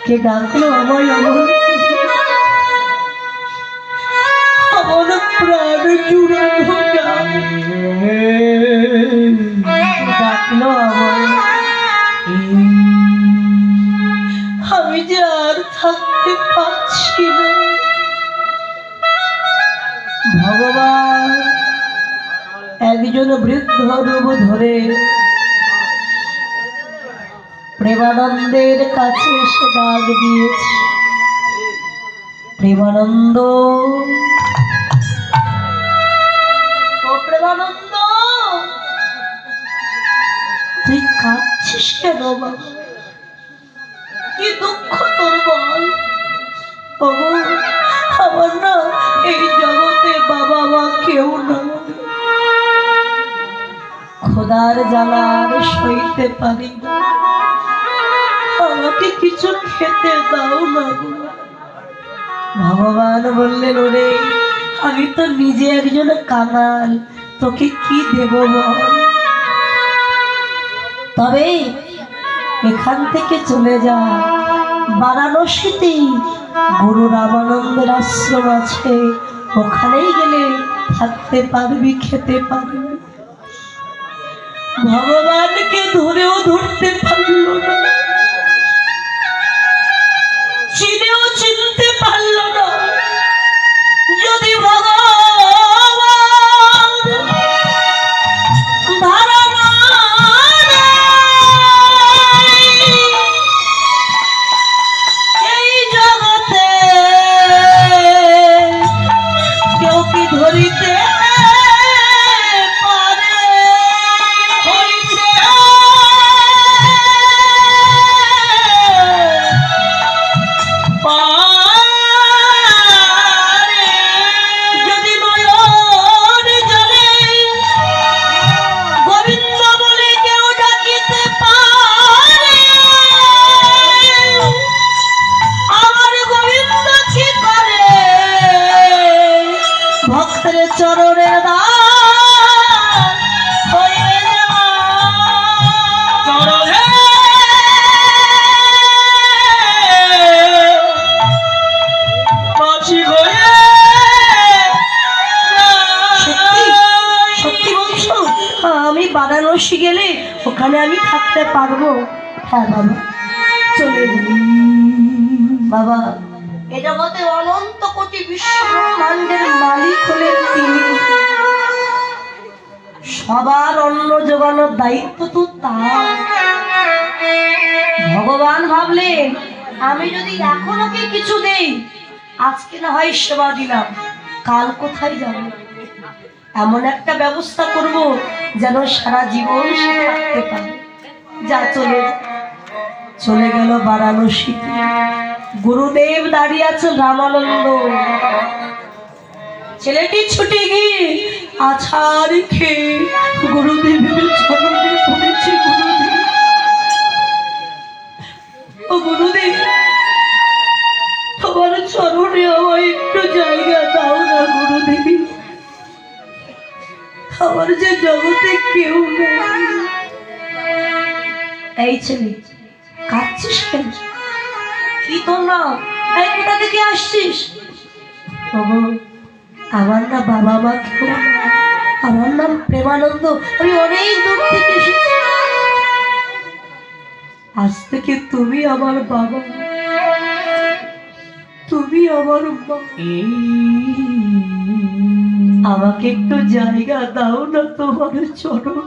কে ডাকলো আমায় আমার প্রাণ জুড়ানো ডাকলো আমায়। আমি যে আর থাকতে পারছি না। ভগবান একজন বৃদ্ধ রূপ ধরে প্রেমানন্দের কাছে এসে ডাক দিয়েছে, প্রেমানন্দ, ও প্রেমানন্দ, তুই কাঁদছিস কেন বাবা? কি দুঃখ তোর বল? আমার না এই জগতে বাবা মা কেউ না, খোদার জ্বালা সইতে পারি না, আমাকে কিছু খেতে দাও না। ভগবান বললেন, ওরে আমি তো নিজে একজন কাঙাল, তোকে কি দেব বল? তবে এখান থেকে চলে যা, বারাণসীতে গুরু রামানন্দের আশ্রম আছে, ওখানেই গেলে থাকতে পারবি, খেতে পারবি। ভগবানকে ধরেও ধরতে পারল না, চিনেও চিনতে পারল না। যদি ভগবান ধারণা এই জগতে কেউ কি ধরিতে চরণের হয়ে চরণে সত্যি সত্যি বলছো? আমি বারাণসী গেলে ওখানে আমি থাকতে পারবো? হ্যাঁ বাবা, চলে বাবা। এ জগতে অনন্ত কোটি বিশ্ব ব্রহ্মাণ্ডের মালিক হলেন তিনি, সবার অন্ন জোগানোর দায়িত্ব তো তার। ভগবান ভাবলেন, আমি যদি এখন ওকে কিছু দেই, আজকে না হয় সেবা দিলাম, কাল কোথায় যাব? এমন একটা ব্যবস্থা করব যেন সারা জীবন সে থাকতে পারে। যা, চলে গেল বারাণসীতে। গুরুদেব দাঁড়িয়ে আছেন, রামানন্দ। ছেলেটি ছুটে গিয়ে আছাড় খেয়ে গুরুদেবের চরণে পড়েছে। গুরুদেব, ও গুরুদেব, তোমার চরণে আমায় একটু জায়গা দাও না গুরুদেব, আমার যে জগতে কেউ নেই। এই ছেলে, কাঁদছিস কেন? কি তোর নাম? এই কোথা থেকে আসছিস? আমার না বাবা মা কেউ না, আমার নাম প্রেমানন্দ, আমি অনেক দূর থেকে এসেছি। আজ থেকে তুমি আমার বাবা, তুমি আমার মা। আমাকে একটু জায়গা দাও না তোমার চরণ।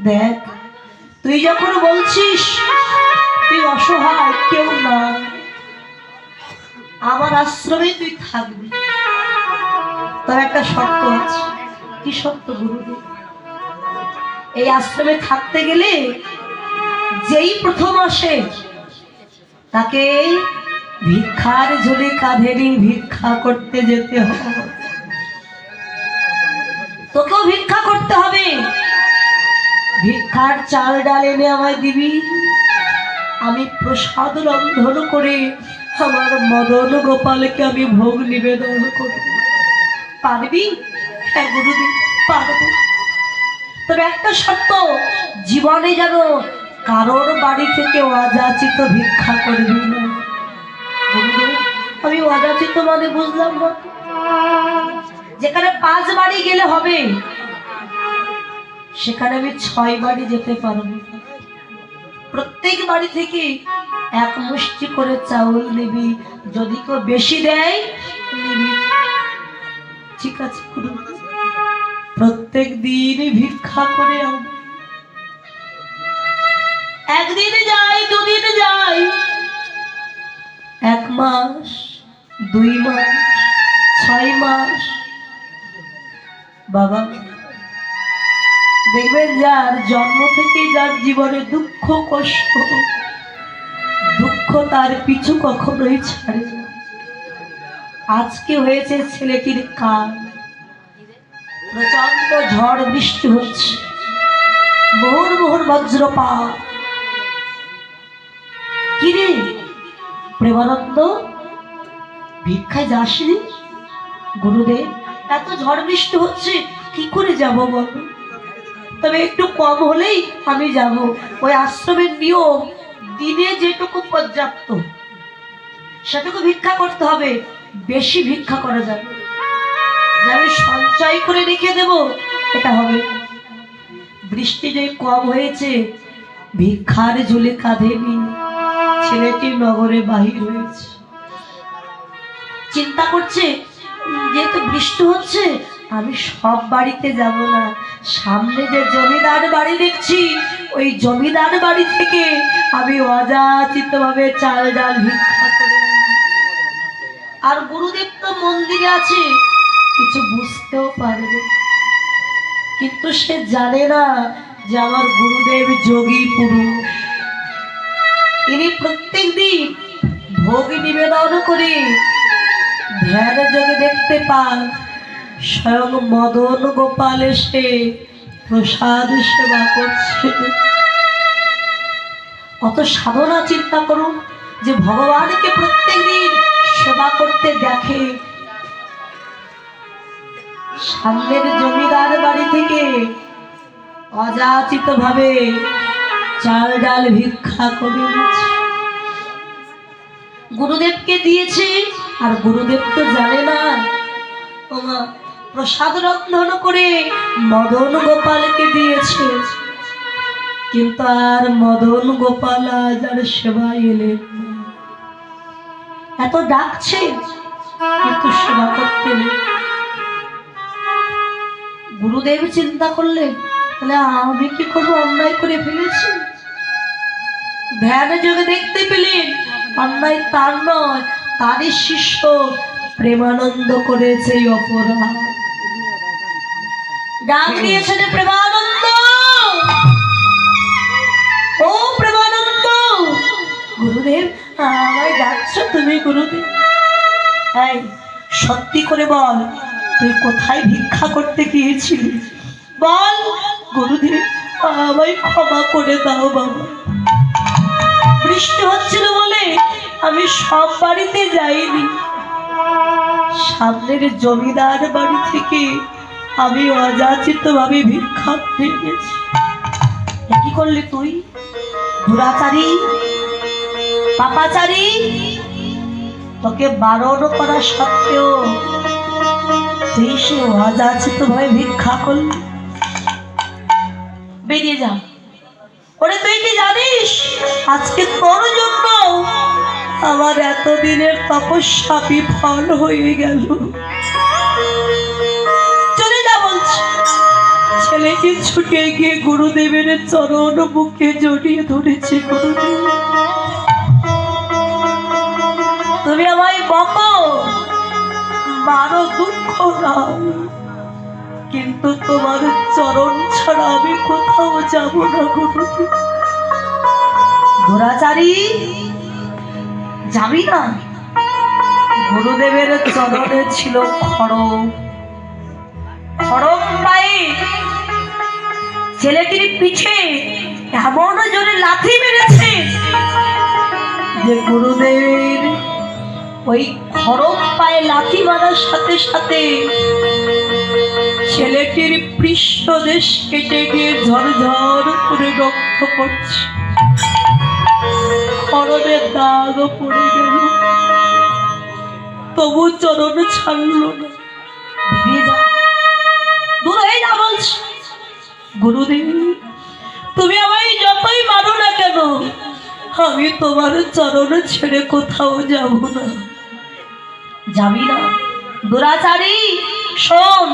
দেখ, তুই যখন বলছিস তুই অসহায়, কেউ না, আমার আশ্রমে তুই থাকবি, তার একটা শর্ত আছে। কি শর্ত গুরুদেব? এই আশ্রমে থাকতে গেলে যেই প্রথম আসে তাকে ভিক্ষার ঝুলি কাঁধে নিয়ে ভিক্ষা করতে যেতে হবে। তোকেও ভিক্ষা করতে হবে। ভিক্ষার চাল ডাল এনে আমায় দিবি, আমি প্রসাদ রন্ধন করে আমার মদন গোপালকে আমি ভোগ নিবেদন করব। পারবি? হ্যাঁ গুরুদেব, পারবো। তবে একটা শর্ত, জীবনে যেন কারোর বাড়ি থেকে অযাচিত ভিক্ষা করবি না। আমি অযাচিত মানে বুঝলাম না। যেখানে 5 বাড়ি গেলে হবে, সেখানে আমি 6 বাড়ি যেতে পারবো। প্রত্যেক বাড়ি থেকে 1 মুষ্টি করে চাউল নিবি, যদি কেউ বেশি দেয় নিবি। ঠিক আছে গুরু, প্রত্যেক দিন ভিক্ষা করে আনবো। একদিন যাই, দুদিন যাই, 1 মাস, 2 মাস, 6 মাস। বাবা দেখবেন, যার জন্ম থেকে যার জীবনে দুঃখ কষ্ট, দুঃখ তার পিছু কখনোই ছাড়ে না। আজকে হয়েছে ছেলেটির কাল, প্রচন্ড ঝড় বৃষ্টি হচ্ছে, মোহর মোহর বজ্রপাত। কি রে প্রেমানন্দ, ভিক্ষায় যাসনি? গুরুদেব, এত ঝড় বৃষ্টি হচ্ছে, কি করে যাব বল? তবে একটু কম হলেই আমি যাব। ওই আশ্রমের নিয়ম, দিনে যেটুকু পর্যাপ্ত সেটুকু ভিক্ষা করতে হবে, বেশি ভিক্ষা করা যাবে না। যে আমি সঞ্চয় করে রেখে দেব, এটা হবে। বৃষ্টি যে কম হয়েছে, ভিক্ষার ঝুলি কাঁধে নিয়ে ছেলেটি নগরে বাহির হয়েছে। চিন্তা করছে, যেহেতু বৃষ্টি হচ্ছে আমি সব বাড়িতে যাব না, সামনে যে জমিদার বাড়ি দেখছি ওই জমিদার বাড়ি থেকে আমি অযাচিত ভাবে চাল ডাল ভিক্ষা করে। আর গুরুদেব তো মন্দিরে আছে, কিছু বুঝতেও পারবে, কিন্তু সে জানে না যে আমার গুরুদেব যোগী পুরুষ। ইনি প্রত্যেক দিন ভোগ নিবেদন করে ধ্যান যোগে দেখতে পান স্বয়ং মদন গোপাল এসে প্রসাদ সেবা করছে। কত সাধনা চিন্তা করুন, যে ভগবানকে প্রত্যেক দিন সেবা করতে দেখে। সামনের জমিদার বাড়ি থেকে অযাচিত ভাবে চাল ডাল ভিক্ষা করে গুরুদেবকে দিয়েছে। আর গুরুদেব তো জানে না, প্রসাদ রন্ধন করে মদন গোপালকে দিয়েছে। কিন্তু আর মদন গোপাল আজ আর সেবায় এলেন না। এত ডাকছে কিন্তু সেবা করতে নেই। গুরুদেব চিন্তা করলেন, তাহলে আমি কি কোনো অন্যায় করে ফেলেছি? ধ্যান যোগে দেখতে পেলেন অন্যায় তার নয়, তারই শিষ্য প্রেমানন্দ করেছে এই অপরাধ। ডাক দিয়েছেন, প্রেমানন্দ, ও প্রেমানন্দ। গুরুদেব, আমায় ডাকছো তুমি? গুরুদেব, এই সত্যি করে বল, তুই কোথায় ভিক্ষা করতে গিয়েছিলি? বল। গুরুদেব, আমায় ক্ষমা করে দাও বাবা, বৃষ্টি হচ্ছিল বলে আমি সব বাড়িতে যাইনি, সামনের জমিদার বাড়ি থেকে আমি অযাচিত ভাবে ভিক্ষা পেয়েছি। কি করলি তুই? দুরাচারী, পাপাচারী, তোকে বারণ করা সত্ত্বেও তুই সে অযাচিত ভাবে ভিক্ষা করলি। বেরিয়ে যা। ওরে তুই কি জানিস, আজকে তোর জন্য আমার এতদিনের তপস্যা বিফল হয়ে গেল। চলে যা বলছি। ছেলেকে ছুটে গিয়ে গুরুদেবের চরণ বুকে জড়িয়ে ধরেছে। গুরুদেব, তুমি আমায় বকো, মারো, দুঃখ নাও, কিন্তু তোমার চরণ ছাড়া আমি কোথাও যাব না। গুরুদেব, দুরাচারী যাবি না? গুরুদেবের চরণে ছিল খড়গ। খড়গ পায়ে ছেলেটির পিঠে এমন জোরে লাথি মেরেছে যে গুরুদেবের ওই খড়গ পায়ে লাথি মারার সাথে সাথে ছেলেটির পৃষ্ঠদেশ কেটে গিয়ে ঝরঝর করে রক্ত পড়ছে। খড়গের দাগ পড়ে গেল, তবু চরণ ছাড়ল না। বেরিয়ে যা, দূর হয়ে যা বলছি। গুরুদেব, তুমি আমায় যতই মারো না কেন, আমি তোমার চরণ ছেড়ে কোথাও যাব না। যাবি না? দুরাচারী শোন,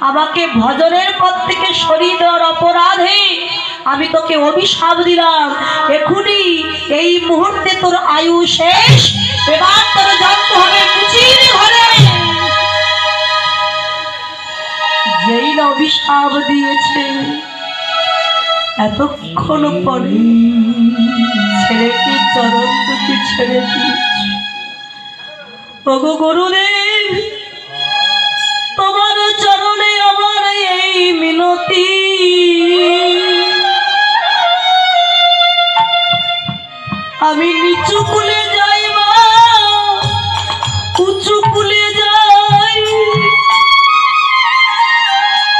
আমাকে ভজনের পথ থেকে সরিয়ে দেওয়ার অপরাধে আমি তোকে অভিশাপ দিলাম। এখনই এই মুহূর্তে তোর আয়ু শেষ, এবার তোর জন্ম হবে কুচির ঘরে। যেই না অভিশাপ দিয়েছে, এতক্ষণ পরে ছেলেটি চরণ দুটি ছেড়ে দিয়েছে। ওগো গুরুদেব, তোমার চরণে আমার এই মিনতি, আমি নিচু কুলে যাই মা, উঁচু কুলে যাই,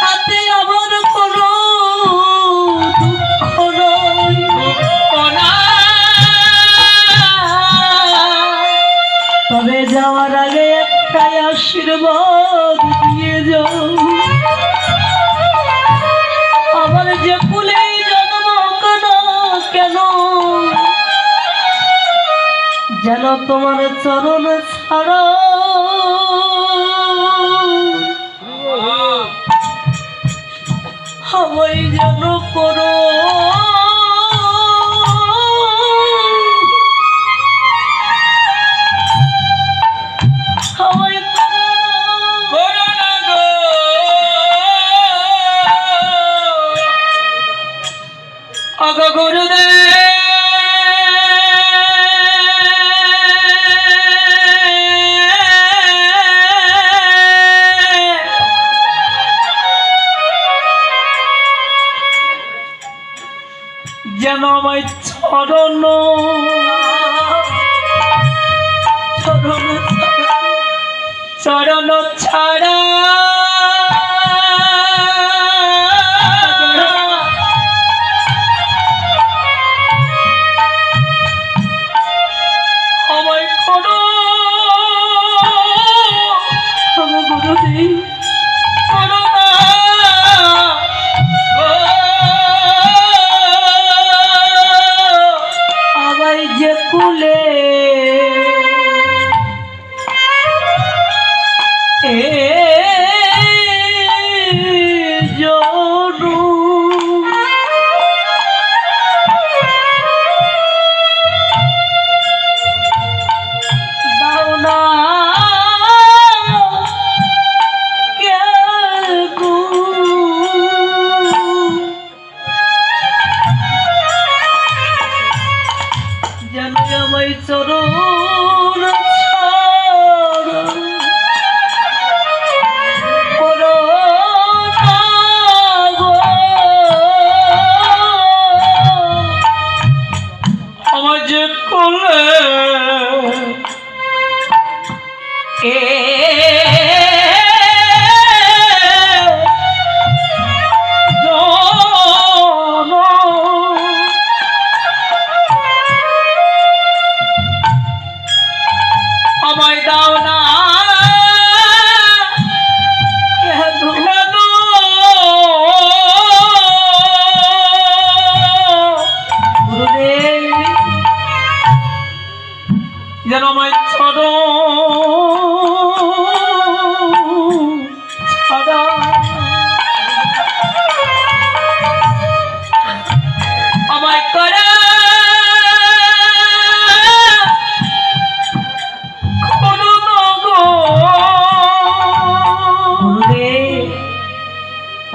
তাতে আমার কোনো দুঃখ নয়। তবে যাওয়ার আগে একটাই আশীর্বাদ দিয়ে যাও, আমার যে কুলেই জন্ম হোক না কেন, যেন তোমার চরণ ছাড়া আমায় যেন করো যেন আমায় চরণ চরণ ছাড়া আমায় করো গুরুদেব, করো না। আমায় যে কুলে এ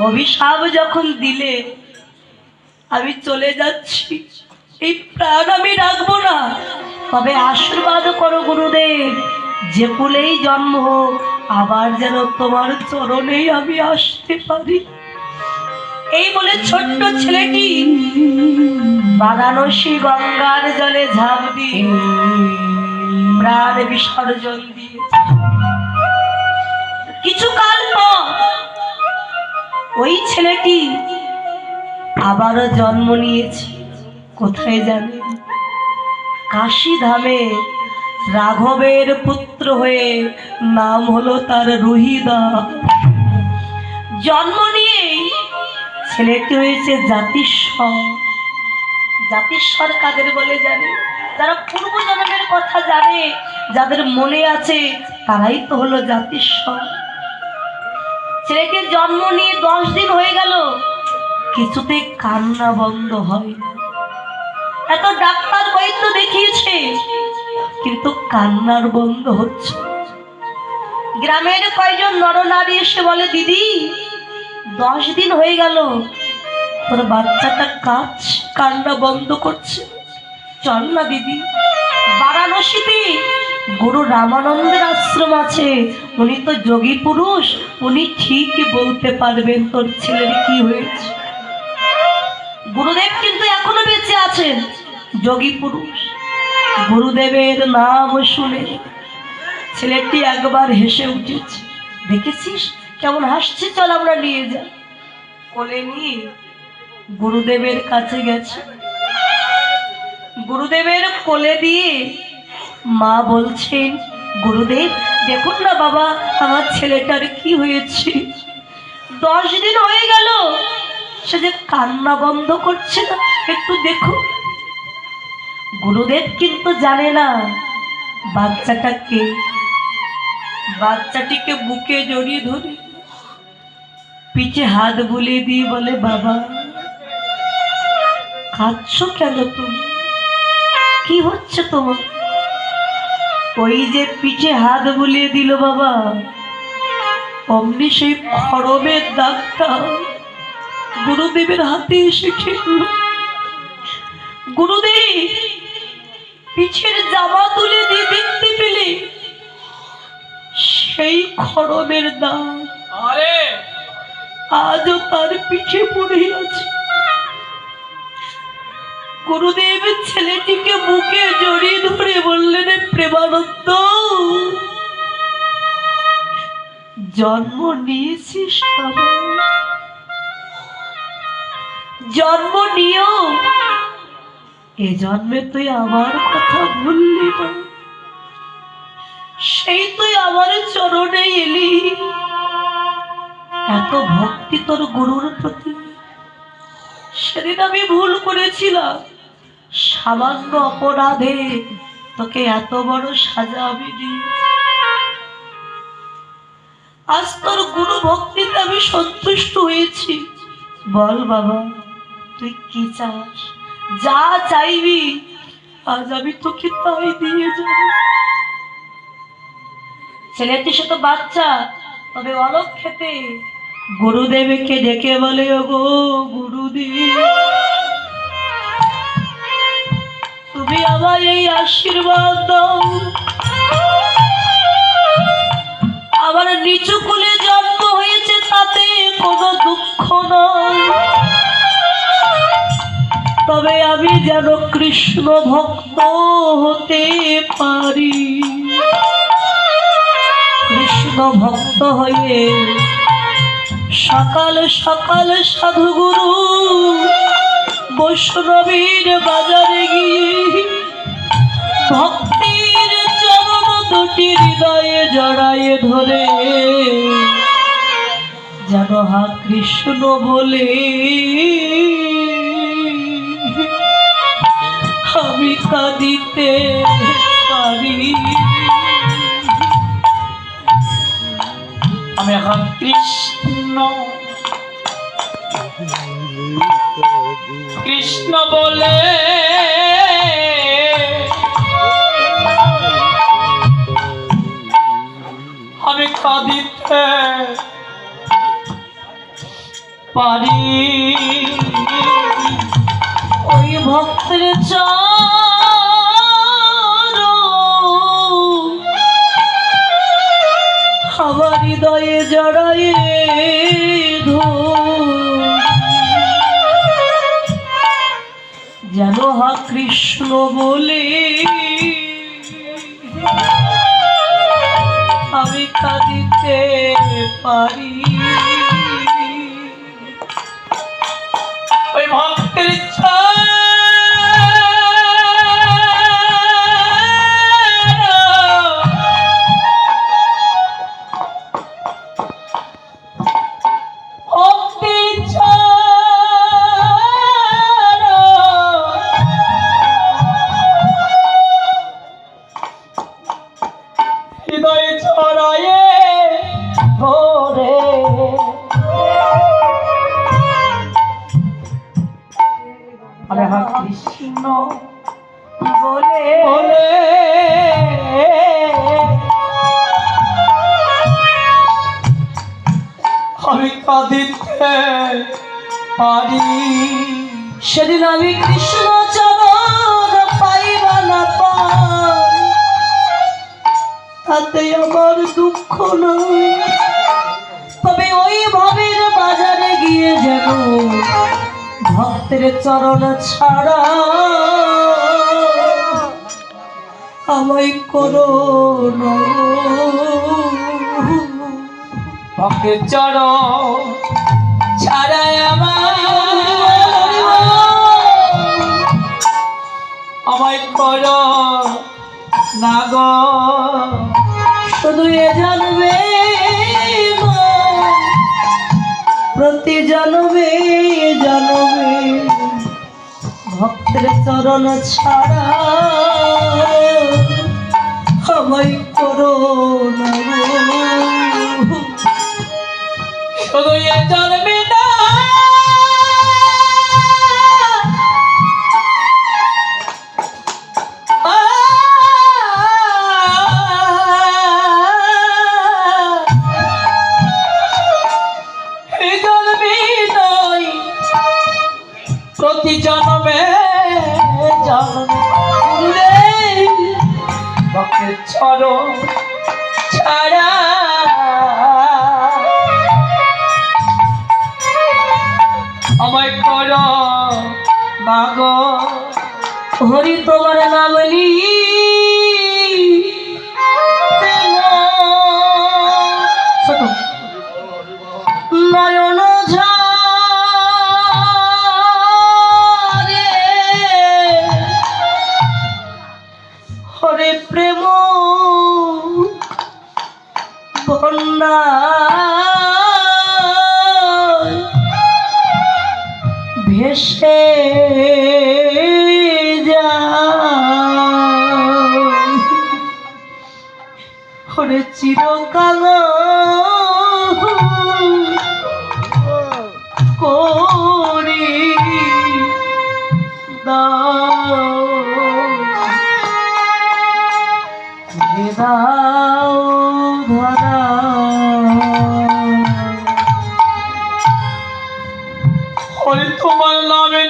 অভিশাপ যখন দিলে আমি চলে যাচ্ছি, এই প্রাণ আমি রাখবো না, তবে আশীর্বাদ করো গুরুদেব, যে কুলেই জন্ম হোক আবার যেন তোমার চরণেই আমি আসতে পারি। এই বলে ছোট্ট ছেলেটি বারাণসী গঙ্গার জলে ঝাঁপ দিয়ে প্রাণ বিসর্জন দিয়ে কিছুকাল পর ওই ছেলেটি আবারও জন্ম নিয়েছে। কোথায় জানেন? কাশী ধামে রাঘবের পুত্র হয়ে, নাম হলো তার রুহিদাস। জন্ম নিয়ে ছেলেটি হয়েছে জাতিস্বর। জাতিস্বর কাদের বলে জানে? যারা পূর্ব জন্মের কথা জানে, যাদের মনে আছে, তারাই তো হলো জাতিস্বর। ছেলেকে জন্ম নিয়ে 10 দিন হয়ে গেল, কিছুতে কান্না বন্ধ হয় না। এত ডাক্তার বৈদ্য দেখিয়েছে, কিন্তু কান্নার বন্ধ হচ্ছে। গ্রামের কয়েকজন নরনারী এসে বলে, দিদি 10 দিন হয়ে গেল তোর বাচ্চাটা কান্না বন্ধ করছে, চল না দিদি, বারাণসীতে গুরু রামানন্দের আশ্রম আছে, উনি তো যোগী পুরুষ, উনি ঠিকই বলতে পারবেন তোর ছেলের কি হয়েছে। গুরুদেব কিন্তু এখনো বেঁচে আছেন, যোগী পুরুষ। গুরুদেবের নাম শুনে ছেলেটি একবার হেসে উঠেছে। দেখেছিস কেমন হাসছে, চল আমরা নিয়ে যাই। কোলে নিয়ে গুরুদেবের কাছে গেছে। গুরুদেবের কোলে দিয়ে মা বলছেন, গুরুদেব দেখুন না বাবা, আমার ছেলেটার কি হয়েছে, 10 দিন হয়ে গেল সে যে কান্না বন্ধ করছে না, একটু দেখো। গুরুদেব কিন্তু জানে না বাচ্চাটা কে। বাচ্চাটিকে বুকে জড়িয়ে ধরে পিঠে হাত বুলিয়ে দিয়ে বলে, বাবা কাঁদছো কেন তুমি, কি হচ্ছে তোমার? ওই যে পিঠে হাত বুলিয়ে দিল বাবা, অমনি সেই খড়মের দাগটা গুরুদেবের হাতে এসে খেলল। গুরুদেব পিঠের জামা তুলে দিয়ে দেখতে পেলে সেই খড়মের দাগ আজও তার পিঠে পড়ে আছে। গুরুদেব ছেলেটিকে বুকে জড়িয়ে ধরে বললেন, প্রেমানন্দ জন্ম নিয়েছিস বাবা, জন্ম নিয়েও এ জন্মে তুই আমার কথা ভুললি না, সেই তুই আমার চরণে এলি। এত ভক্তি তোর গুরুর প্রতি, সেদিন আমি ভুল করেছিলাম, সামান্য অপরাধে তোকে এত বড় সাজা আমি দিয়েছি। আজ তোর গুরু ভক্তিতে আমি সন্তুষ্ট হয়েছি। বল বাবা তুই কি চাস, যা চাইবি আজ আমি তোকে তাই দিয়ে যাব। ছেলেটি সে তো বাচ্চা, তবে অলক খেতে গুরুদেবকে ডেকে বলে, ওগো গুরুদেব তুমি আমার এই আশীর্বাদ দাও, আমার নিচু কুলে জন্ম হয়েছে তাতে কোনো দুঃখ নয়, তবে আমি যেন কৃষ্ণ ভক্ত হতে পারি। কৃষ্ণ ভক্ত হয়ে সকাল সকাল সাধুগুরু বৈষ্ণবীর বাজারে গিয়ে ভক্তির চরণ দুটি হৃদয়ে জড়ায়ে ধরে যেন হা কৃষ্ণ বলে আমি কাঁদিতে পারি। আমি এখন কৃষ্ণ কৃষ্ণ বলে আমি কাঁদিতে পারি ওই ভক্তের আমার হৃদয়ে জড়ায়ে যেন হা কৃষ্ণ বলে আমি কাঁদিতে পারি। ওই ভক্তের হৃদয়ে ছড়ায়ে ভরে হরে কৃষ্ণ বলে বলে আমি কাঁদিতে পারি। সেদিন আমি কৃষ্ণ চরণ পাইবা না পাই তাতে আমার দুঃখ নয়, তবে ওই ভবের বাজারে গিয়ে যেন ভক্তের চরণ ছাড়া আমায় করো না। ভক্তের চরণ ছাড়াই আমায় করো না গো। শুধু এ জানবে প্রতি জন্মে জন্মে ভক্তের চরণ ছাড়া আমায় করো না গো। শুধু এ জন্মে না প্রতি জন্মে জন্মে ভক্তের চরণ ছাড়া আমায় করো না গো। হরি তোমার নাম নয়ন ঝরে হরে প্রেম বন্যা ভেসে হরে চিরকাল করি দাও ধরা হরি তোমার নামে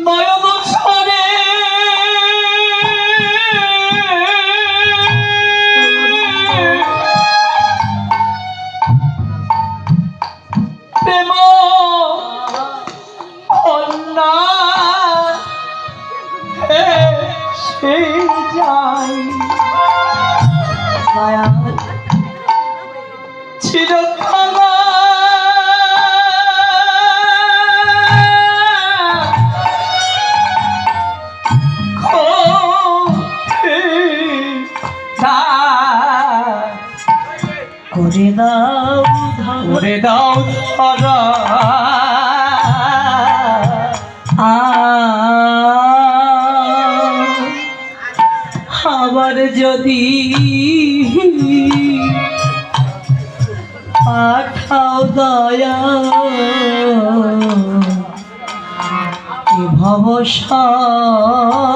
নয়ন ছড়ে প্রেম অন্না সে যাই চিরকাল করে দাও করে দাও ধরা আবার যদি পাঠাও দয়া ভবসাগর।